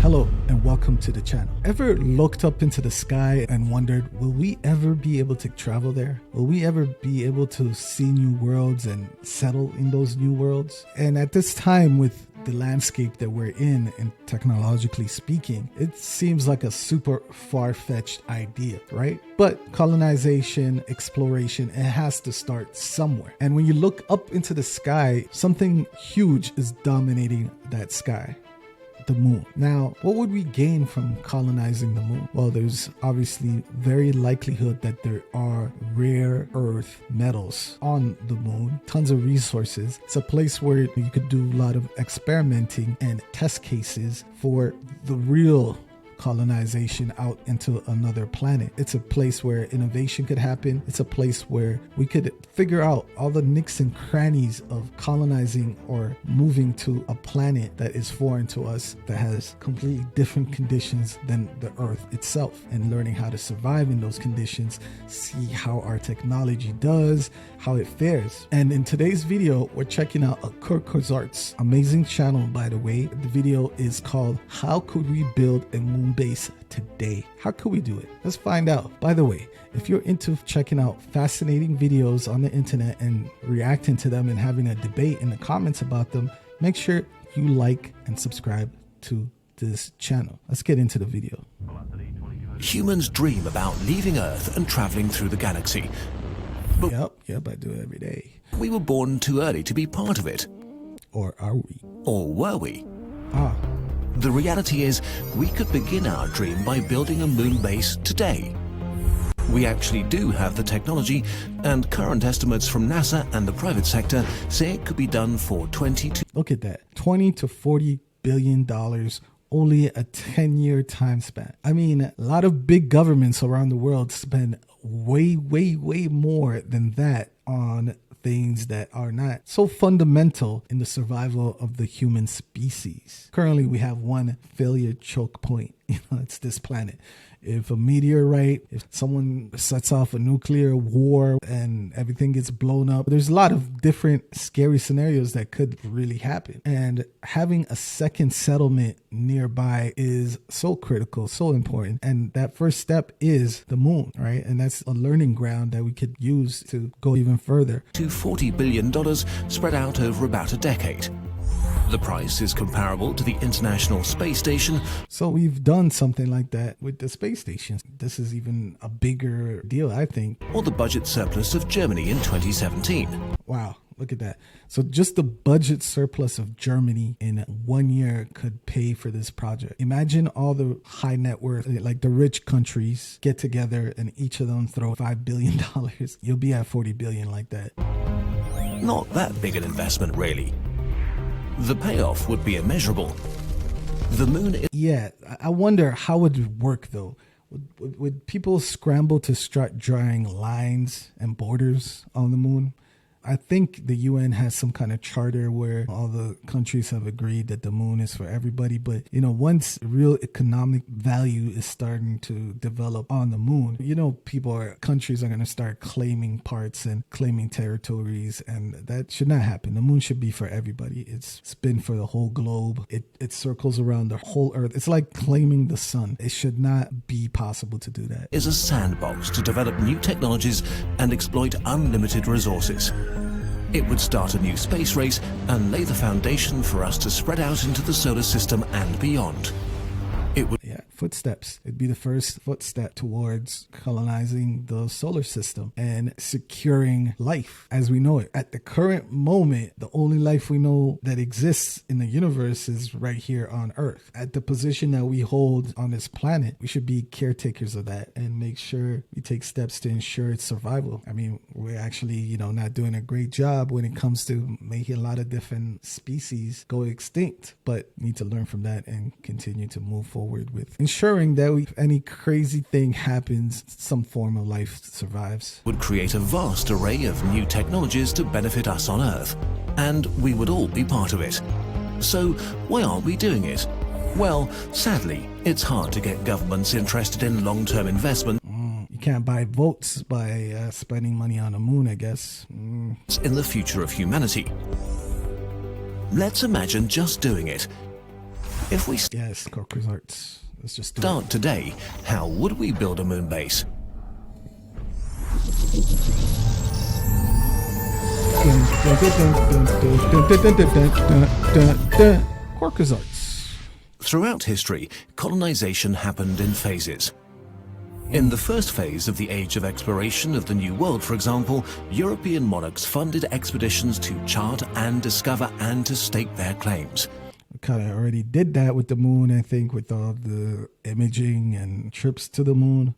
Hello and welcome to the channel. Ever looked up into the sky and wondered, will we ever be able to travel there? Will we ever be able to see new worlds and settle in those new worlds? And at this time, with the landscape that we're in and technologically speaking, it seems like a super far-fetched idea, right? But colonization, exploration, it has to start somewhere. And when you look up into the sky, something huge is dominating that sky. The moon. Now, what would we gain from colonizing the moon? Well, there's obviously very likelihood that there are rare earth metals on the moon, tons of resources. It's a place where you could do a lot of experimenting and test cases for the real colonization out into another planet. It's a place where innovation could happen. It's a place where we could figure out all the nicks and crannies of colonizing or moving to a planet that is foreign to us, that has completely different conditions than the Earth itself, and learning how to survive in those conditions, see how our technology does, how it fares. And in today's video, we're checking out a Kurzgesagt's amazing channel, by the way. The video is called How Could We Build a Moon Base Today? How could we do it? Let's find out. By the way, if you're into checking out fascinating videos on the internet and reacting to them and having a debate in the comments about them, make sure you like and subscribe to this channel. Let's get into the video. Humans dream about leaving Earth and traveling through the galaxy. But Yep, I do it every day. we were born too early to be part of it. Or are we? Or were we? Ah, The reality is, we could begin our dream by building a moon base today. We actually do have the technology, and current estimates from NASA and the private sector say it could be done for 22. look at that. 20 to 40 billion dollars, only a 10-year time span. I mean, a lot of big governments around the world spend way more than that on things that are not so fundamental in the survival of the human species. Currently, we have one failure choke point. It's this planet. If a meteorite, if someone sets off a nuclear war and everything gets blown up, there's a lot of different scary scenarios that could really happen. And having a second settlement nearby is so critical, so important. And that first step is the moon, right? And that's a learning ground that we could use to go even further. To $40 billion spread out over about a decade. The price is comparable to the International Space Station. So we've done something like that with the space stations. This is even a bigger deal, I think. Or the budget surplus of Germany in 2017. Wow, look at that. So just the budget surplus of Germany in 1 year could pay for this project. Imagine all the high net worth, like the rich countries, get together and each of them throw $5 billion. You'll be at 40 billion like that. Not that big an investment, really. The payoff would be immeasurable. The moon is... Yeah, I wonder how would it work though. Would people scramble to start drawing lines and borders on the moon? I think the UN has some kind of charter where all the countries have agreed that the moon is for everybody. But, once real economic value is starting to develop on the moon, countries are going to start claiming parts and claiming territories. And that should not happen. The moon should be for everybody. It's been for the whole globe. It circles around the whole earth. It's like claiming the sun. It should not be possible to do that. is a sandbox to develop new technologies and exploit unlimited resources. It would start a new space race and lay the foundation for us to spread out into the solar system and beyond. It would... Yeah, footsteps. It'd be the first footstep towards colonizing the solar system and securing life as we know it. At the current moment, the only life we know that exists in the universe is right here on Earth. At the position that we hold on this planet, we should be caretakers of that and make sure we take steps to ensure its survival. I mean, we're actually, not doing a great job when it comes to making a lot of different species go extinct, but we need to learn from that and continue to move forward with ensuring that if any crazy thing happens, some form of life survives. would create a vast array of new technologies to benefit us on Earth, and we would all be part of it. So why aren't we doing it? Well, sadly, it's hard to get governments interested in long-term investment. You can't buy votes by spending money on the moon, I guess. In the future of humanity. Let's imagine just doing it. If we Yes, Kurzgesagt. Let's just do start it. today, how would we build a moon base? Kurzgesagt. Throughout history, colonization happened in phases. In the first phase of the age of exploration of the New World, for example, European monarchs funded expeditions to chart and discover and to stake their claims. We kind of already did that with the moon, I think, with all the imaging and trips to the moon.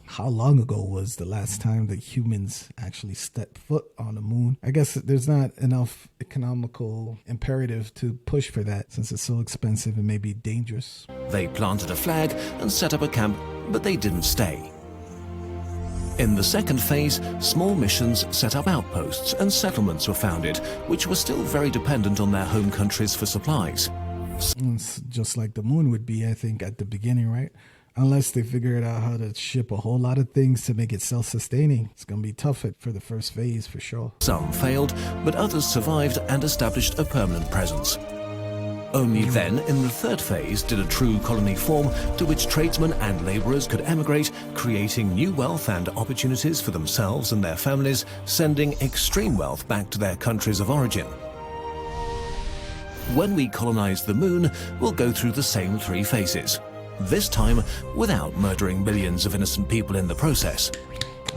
How long ago was the last time that humans actually stepped foot on the moon? I guess there's not enough economical imperative to push for that since it's so expensive and maybe dangerous. They planted a flag and set up a camp, but they didn't stay. In the second phase, small missions set up outposts and settlements were founded, which were still very dependent on their home countries for supplies. It's just like the moon would be, I think, at the beginning, right? Unless they figured out how to ship a whole lot of things to make it self-sustaining. It's going to be tough for the first phase, for sure. Some failed, but others survived and established a permanent presence. Only then, in the third phase, did a true colony form to which tradesmen and labourers could emigrate, creating new wealth and opportunities for themselves and their families, sending extreme wealth back to their countries of origin. When we colonize the moon, we'll go through the same three phases. This time, without murdering millions of innocent people in the process.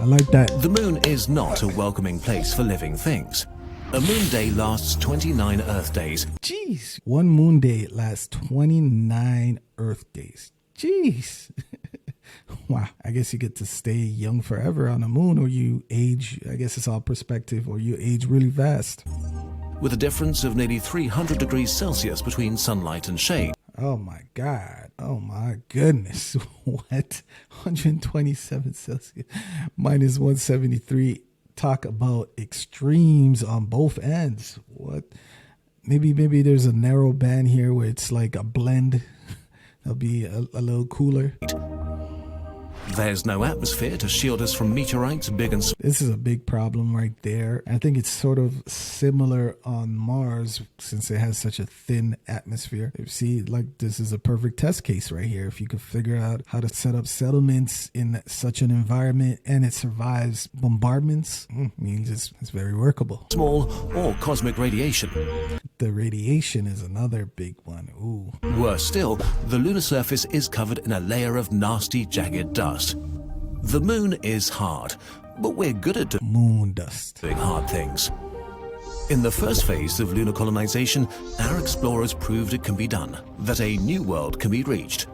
I like that. The moon is not a welcoming place for living things. A moon day lasts 29 Earth days. Jeez. One moon day lasts 29 Earth days. Jeez. Wow. I guess you get to stay young forever on the moon, or you age, I guess it's all perspective, or you age really fast. With a difference of nearly 300 degrees Celsius between sunlight and shade. Oh my God. Oh my goodness. What? 127 Celsius minus 173. Talk about extremes on both ends. What? Maybe there's a narrow band here where it's like a blend. That'll be a little cooler. There's no atmosphere to shield us from meteorites big and small. This is a big problem right there. I think it's sort of similar on Mars since it has such a thin atmosphere. You see, like, this is a perfect test case right here. If you could figure out how to set up settlements in such an environment and it survives bombardments, means it's very workable. Small or cosmic radiation. The radiation is another big one. Ooh. Worse still, the lunar surface is covered in a layer of nasty, jagged dust. The moon is hard, but we're good at Moon dust. doing hard things. In the first phase of lunar colonization, our explorers proved it can be done, that a new world can be reached.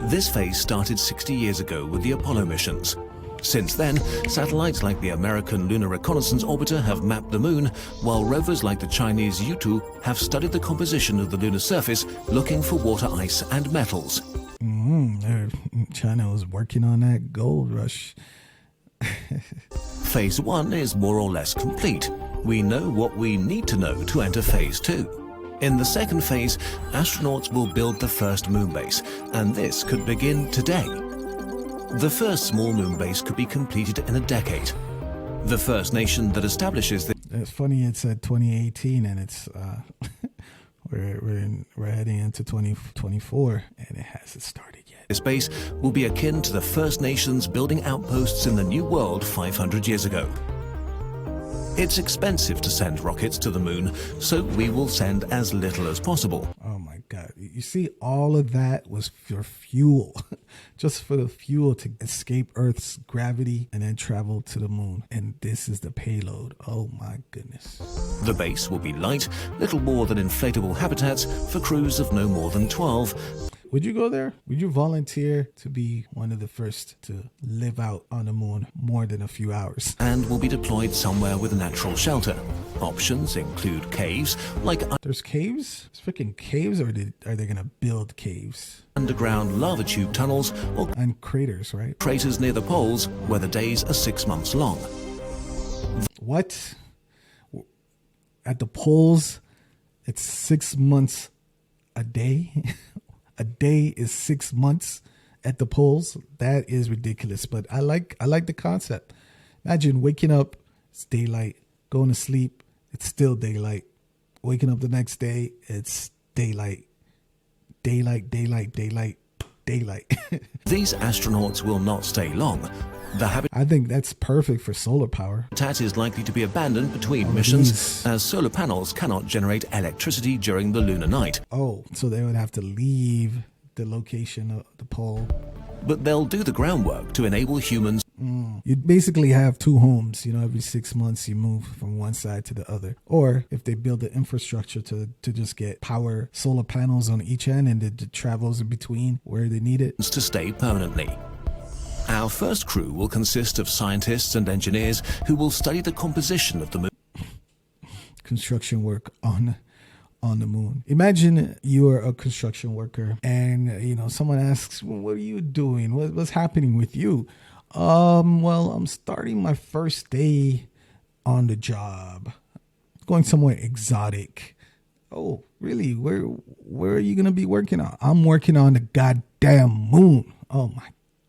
This phase started 60 years ago with the Apollo missions. Since then, satellites like the American Lunar Reconnaissance Orbiter have mapped the moon, while rovers like the Chinese U-2 have studied the composition of the lunar surface, looking for water ice and metals. China was working on that gold rush. Phase 1 is more or less complete. We know what we need to know to enter Phase 2. In the second phase, astronauts will build the first moon base, and this could begin today. The first small moon base could be completed in a decade. The first nation that establishes this It's funny it said 2018 and it's we're heading into 2024 and it hasn't started yet. base will be akin to the First Nations building outposts in the New World 500 years ago. It's expensive to send rockets to the moon, so we will send as little as possible. Oh my God. You see, all of that was for fuel, just for the fuel to escape Earth's gravity and then travel to the moon. And this is the payload. Oh my goodness. The base will be light, little more than inflatable habitats for crews of no more than 12. Would you go there? Would you volunteer to be one of the first to live out on the moon more than a few hours? And will be deployed somewhere with natural shelter. Options include caves, like There's caves? There's freaking caves, or are they going to build caves? underground lava tube tunnels, or And craters, right? craters near the poles where the days are 6 months long. What? At the poles, it's 6 months a day? A day is 6 months at the poles. That is ridiculous. But I like the concept. Imagine waking up, it's daylight. Going to sleep, it's still daylight. Waking up the next day, it's daylight. daylight, daylight, daylight, daylight. These astronauts will not stay long. The I think that's perfect for solar power. habitat is likely to be abandoned between missions, as solar panels cannot generate electricity during the lunar night. Oh, so they would have to leave the location of the pole. But they'll do the groundwork to enable humans. You'd basically have two homes, every 6 months you move from one side to the other. Or if they build the infrastructure to just get power, solar panels on each end, and it travels in between where they need it. To stay permanently. Our first crew will consist of scientists and engineers who will study the composition of the moon. Construction work on the moon. Imagine you're a construction worker and someone asks, well, what are you doing? What's happening with you? Well, I'm starting my first day on the job. Going somewhere exotic. Oh, really? Where are you going to be working on? I'm working on the goddamn moon. Oh my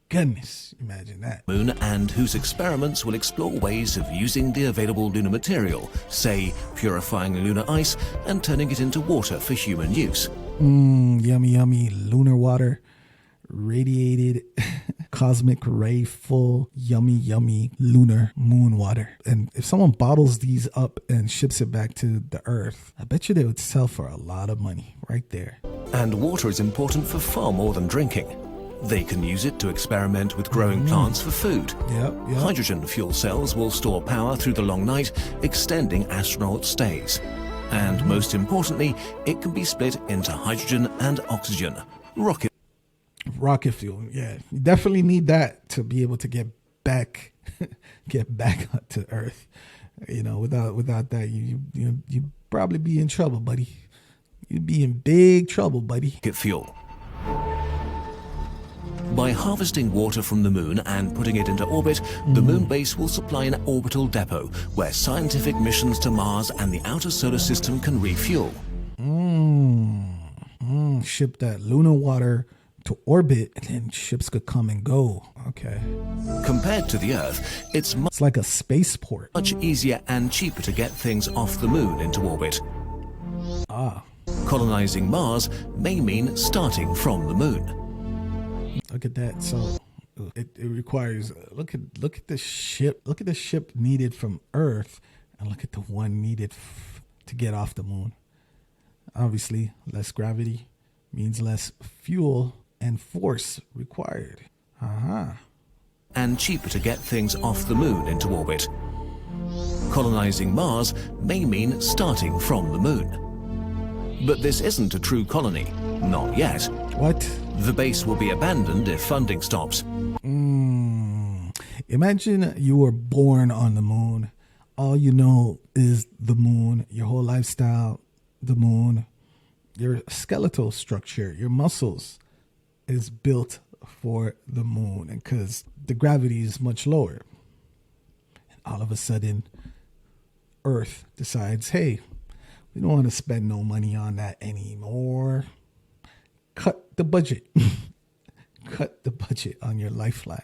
goodness. Imagine that. Moon, and whose experiments will explore ways of using the available lunar material, say purifying lunar ice and turning it into water for human use. Yummy, yummy lunar water. Radiated cosmic ray full yummy yummy lunar moon water. And if someone bottles these up and ships it back to the earth, I bet you they would sell for a lot of money right there. And water is important for far more than drinking. They can use it to experiment with growing plants for food. Yep. Hydrogen fuel cells will store power through the long night, extending astronaut stays. And most importantly, it can be split into hydrogen and oxygen. Rocket fuel, yeah. You definitely need that to be able to get back to Earth. Without that, you'd probably be in trouble, buddy. You'd be in big trouble, buddy. Fuel. By harvesting water from the moon and putting it into orbit, the moon base will supply an orbital depot where scientific missions to Mars and the outer solar system can refuel. Ship that lunar water to orbit, and then ships could come and go. Okay. Compared to the Earth, it's like a spaceport. much easier and cheaper to get things off the moon into orbit. Colonizing Mars may mean starting from the moon. Look at that. So it requires look at the ship. Look at the ship needed from Earth, and look at the one needed to get off the moon. Obviously, less gravity means less fuel and force required. And cheaper to get things off the moon into orbit. Colonizing Mars may mean starting from the moon. But this isn't a true colony. Not yet. What? The base will be abandoned if funding stops. Imagine you were born on the moon. All you know is the moon. Your whole lifestyle, the moon. Your skeletal structure, your muscles is built for the moon, and because the gravity is much lower. And all of a sudden, Earth decides, hey, we don't want to spend no money on that anymore. Cut the budget. Cut the budget on your lifeline.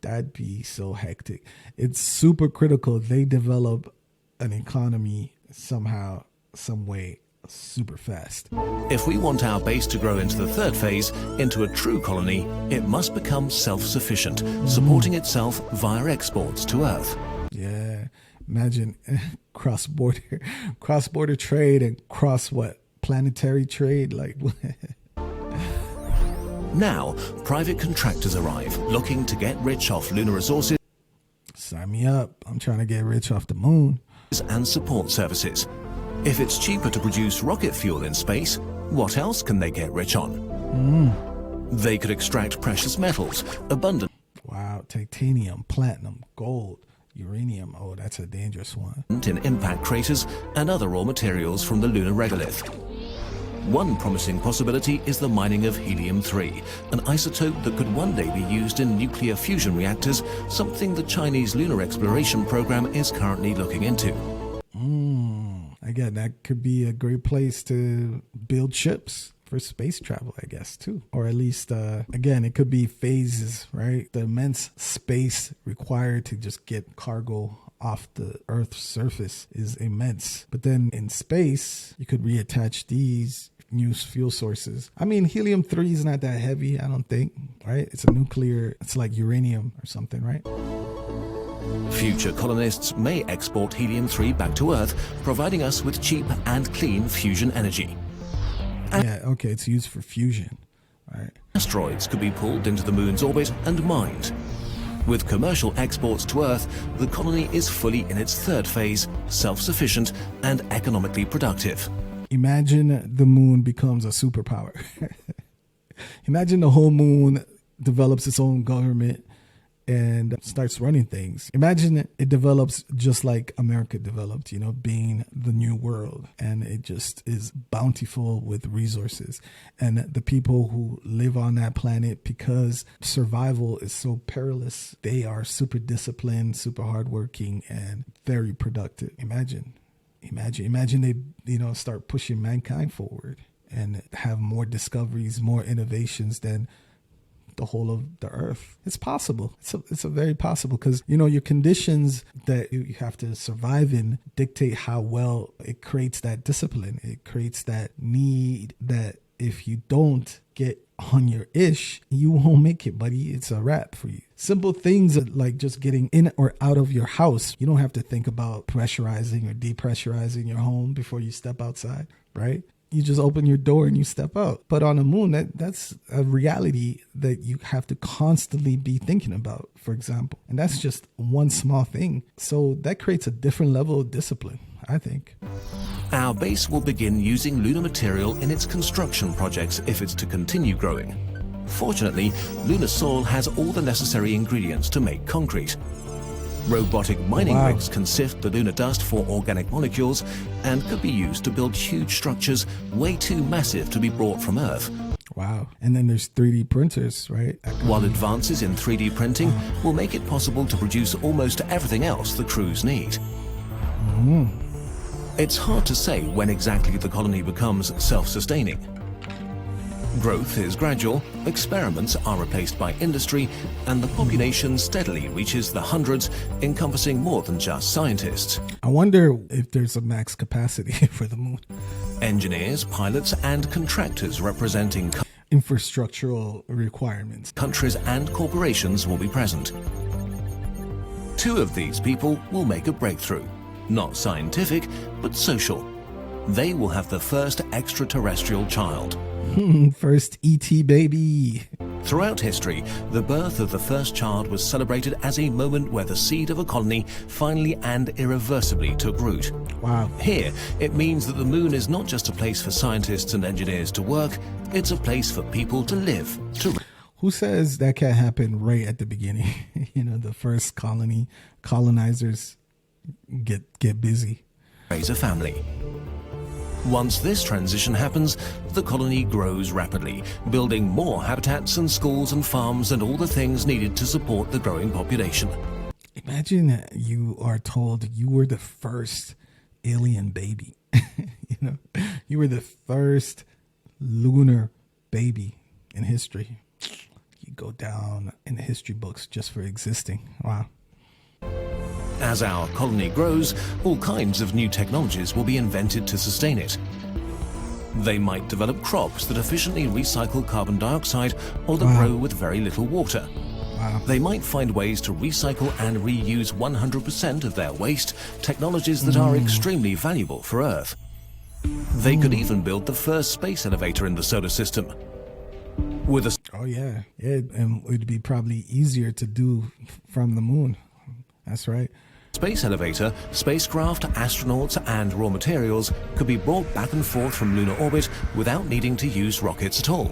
That'd be so hectic. It's super critical they develop an economy somehow, some way, super fast. If we want our base to grow into the third phase, into a true colony, it must become self-sufficient, supporting itself via exports to Earth. Yeah, imagine cross-border trade and planetary trade, like Now, private contractors arrive, looking to get rich off lunar resources. Sign me up. I'm trying to get rich off the moon. And support services. If it's cheaper to produce rocket fuel in space, what else can they get rich on? They could extract precious metals, abundant. Wow, titanium, platinum, gold, uranium. Oh, that's a dangerous one. In impact craters and other raw materials from the lunar regolith. One promising possibility is the mining of helium-3, an isotope that could one day be used in nuclear fusion reactors, something the Chinese lunar exploration program is currently looking into. Again, that could be a great place to build ships for space travel, I guess, too. Or at least, again, it could be phases, right? The immense space required to just get cargo off the Earth's surface is immense. But then in space, you could reattach these new fuel sources. I mean, helium-3 is not that heavy, I don't think, right? It's a nuclear, it's like uranium or something, right? Future colonists may export helium-3 back to Earth, providing us with cheap and clean fusion energy. Yeah, okay, it's used for fusion, right? Asteroids could be pulled into the moon's orbit and mined. With commercial exports to Earth, the colony is fully in its third phase, self-sufficient and economically productive. Imagine the moon becomes a superpower. Imagine the whole moon develops its own government and starts running things. Imagine it develops just like America developed, you know, being the new world. And it just is bountiful with resources. And the people who live on that planet, because survival is so perilous, they are super disciplined, super hardworking, and very productive. Imagine they, you know, start pushing mankind forward and have more discoveries, more innovations than the whole of the earth. It's possible. It's a very possible, because, you know, your conditions that you have to survive in dictate how well it creates that discipline. It creates that need that if you don't get on your ish, you won't make it, buddy. It's a wrap for you. Simple things like just getting in or out of your house. You don't have to think about pressurizing or depressurizing your home before you step outside, right? You just open your door and you step out. But on the moon, that's a reality that you have to constantly be thinking about, for example. And that's just one small thing. So that creates a different level of discipline, I think. Our base will begin using lunar material in its construction projects if it's to continue growing. Fortunately, lunar soil has all the necessary ingredients to make concrete. Robotic mining rigs can sift the lunar dust for organic molecules and could be used to build huge structures way too massive to be brought from Earth. Wow. And then there's 3D printers, right? While advances in 3D printing will make it possible to produce almost everything else the crews need. It's hard to say when exactly the colony becomes self-sustaining. Growth is gradual, experiments are replaced by industry, and the population steadily reaches the hundreds, encompassing more than just scientists. I wonder if there's a max capacity for the moon. Engineers, pilots, and contractors representing infrastructural requirements. Countries and corporations will be present. 2 of these people will make a breakthrough. Not scientific, but social. They will have the first extraterrestrial child. First ET baby. Throughout history, the birth of the first child was celebrated as a moment where the seed of a colony finally and irreversibly took root. Wow. Here, it means that the moon is not just a place for scientists and engineers to work, it's a place for people to live. Who says that can't happen right at the beginning? You know, the first colonizers get busy. Raise a family. Once this transition happens, the colony grows rapidly, building more habitats and schools and farms and all the things needed to support the growing population. Imagine you are told you were the first alien baby. You know, you were the first lunar baby in history. You go down in the history books just for existing. Wow. As our colony grows, all kinds of new technologies will be invented to sustain it. They might develop crops that efficiently recycle carbon dioxide or that grow with very little water. Wow. They might find ways to recycle and reuse 100% of their waste, technologies that are extremely valuable for Earth. They could even build the first space elevator in the solar system. With a and it'd be probably easier to do from the moon. That's right. Space elevator, spacecraft, astronauts, and raw materials could be brought back and forth from lunar orbit without needing to use rockets at all.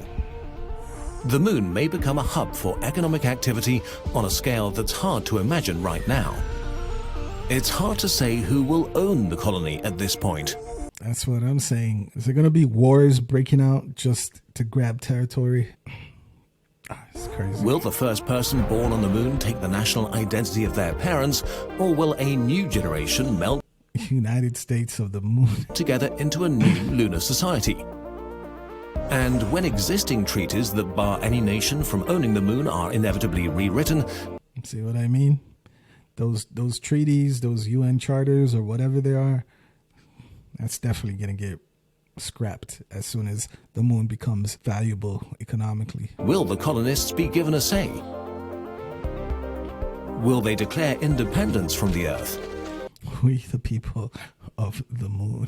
The moon may become a hub for economic activity on a scale that's hard to imagine right now. It's hard to say who will own the colony at this point. That's what I'm saying. Is there going to be wars breaking out just to grab territory? It's crazy. Will the first person born on the moon take the national identity of their parents, or will a new generation melt United States of the moon together into a new lunar society? And when existing treaties that bar any nation from owning the moon are inevitably rewritten, see what I mean? Those treaties, those UN charters or whatever they are, that's definitely going to get scrapped as soon as the moon becomes valuable economically. Will the colonists be given a say? Will they declare independence from the Earth? We, the people of the moon.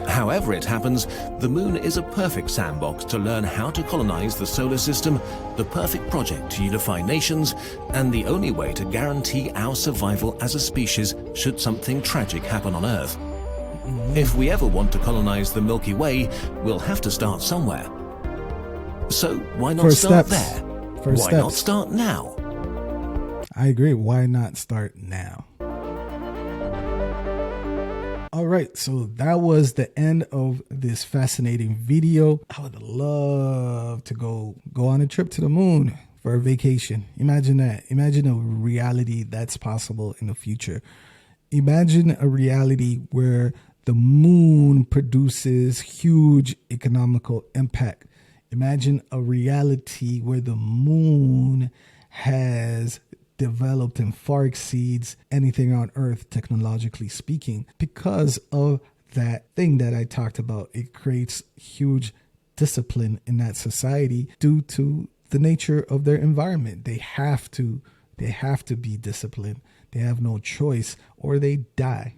However it happens, the moon is a perfect sandbox to learn how to colonize the solar system, the perfect project to unify nations, and the only way to guarantee our survival as a species should something tragic happen on Earth. If we ever want to colonize the Milky Way, we'll have to start somewhere. So why not start there? Why not start now? I agree. Why not start now? All right, so that was the end of this fascinating video. I would love to go on a trip to the moon for a vacation. Imagine that. Imagine a reality that's possible in the future. Imagine a reality where the moon produces huge economical impact. Imagine a reality where the moon has developed and far exceeds anything on Earth, technologically speaking. Because of that thing that I talked about, it creates huge discipline in that society due to the nature of their environment. They have to be disciplined. They have no choice or they die,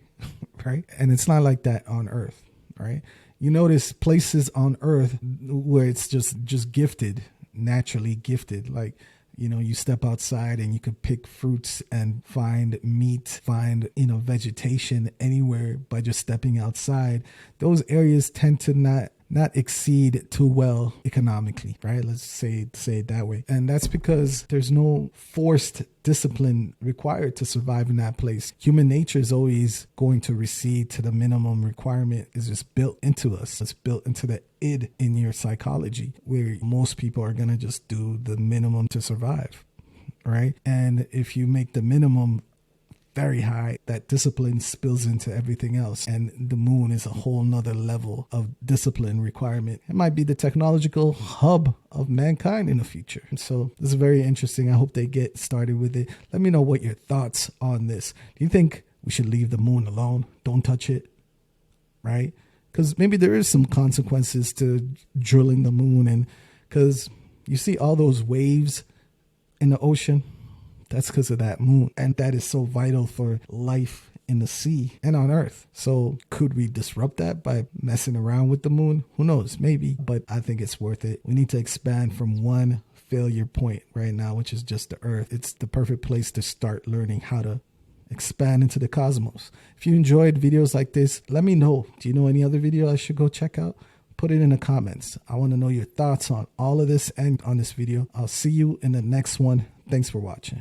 right? And it's not like that on Earth, right? You notice places on Earth where it's just gifted, naturally gifted, like, you know, you step outside and you can pick fruits and find meat, find, vegetation anywhere by just stepping outside. Those areas tend to not exceed too well economically, right? Let's say it that way. And that's because there's no forced discipline required to survive in that place. Human nature is always going to recede to the minimum requirement. It's just built into us. It's built into the id in your psychology, where most people are going to just do the minimum to survive, right? And if you make the minimum very high, that discipline spills into everything else. And the moon is a whole nother level of discipline requirement. It might be the technological hub of mankind in the future. And so this is very interesting. I hope they get started with it. Let me know what your thoughts on this. Do you think we should leave the moon alone? Don't touch it, right? Because maybe there is some consequences to drilling the moon. And because you see all those waves in the ocean, that's because of that moon. And that is so vital for life in the sea and on Earth. So could we disrupt that by messing around with the moon? Who knows? Maybe. But I think it's worth it. We need to expand from one failure point right now, which is just the Earth. It's the perfect place to start learning how to expand into the cosmos. If you enjoyed videos like this, let me know. Do you know any other video I should go check out? Put it in the comments. I want to know your thoughts on all of this and on this video. I'll see you in the next one. Thanks for watching.